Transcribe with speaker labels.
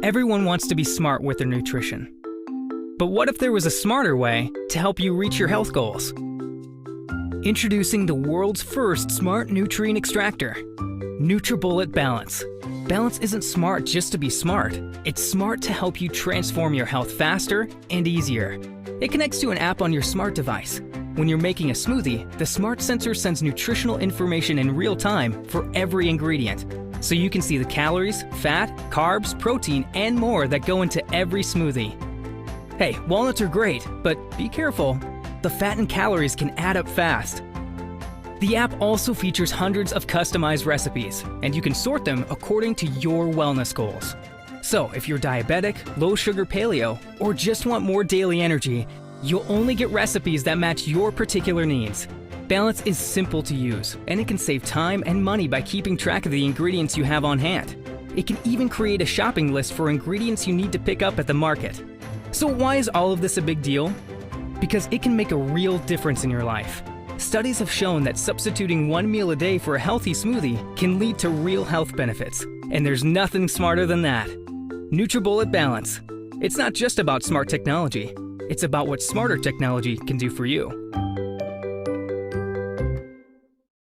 Speaker 1: Everyone wants to be smart with their nutrition. But what if there was a smarter way to help you reach your health goals? Introducing the world's first smart nutrient extractor, NutriBullet Balance. Balance isn't smart just to be smart. It's smart to help you transform your health faster and easier. It connects to an app on your smart device. When you're making a smoothie, the smart sensor sends nutritional information in real time for every ingredient, so you can see the calories, fat, carbs, protein, and more that go into every smoothie. Hey, walnuts are great, but be careful. The fat and calories can add up fast. The app also features hundreds of customized recipes, and you can sort them according to your wellness goals. So if you're diabetic, low sugar paleo, or just want more daily energy, you'll only get recipes that match your particular needs. Balance is simple to use, and it can save time and money by keeping track of the ingredients you have on hand. It can even create a shopping list for ingredients you need to pick up at the market. So why is all of this a big deal? Because it can make a real difference in your life. Studies have shown that substituting one meal a day for a healthy smoothie can lead to real health benefits, and there's nothing smarter than that. NutriBullet Balance. It's not just about smart technology. It's about what smarter technology can do for you.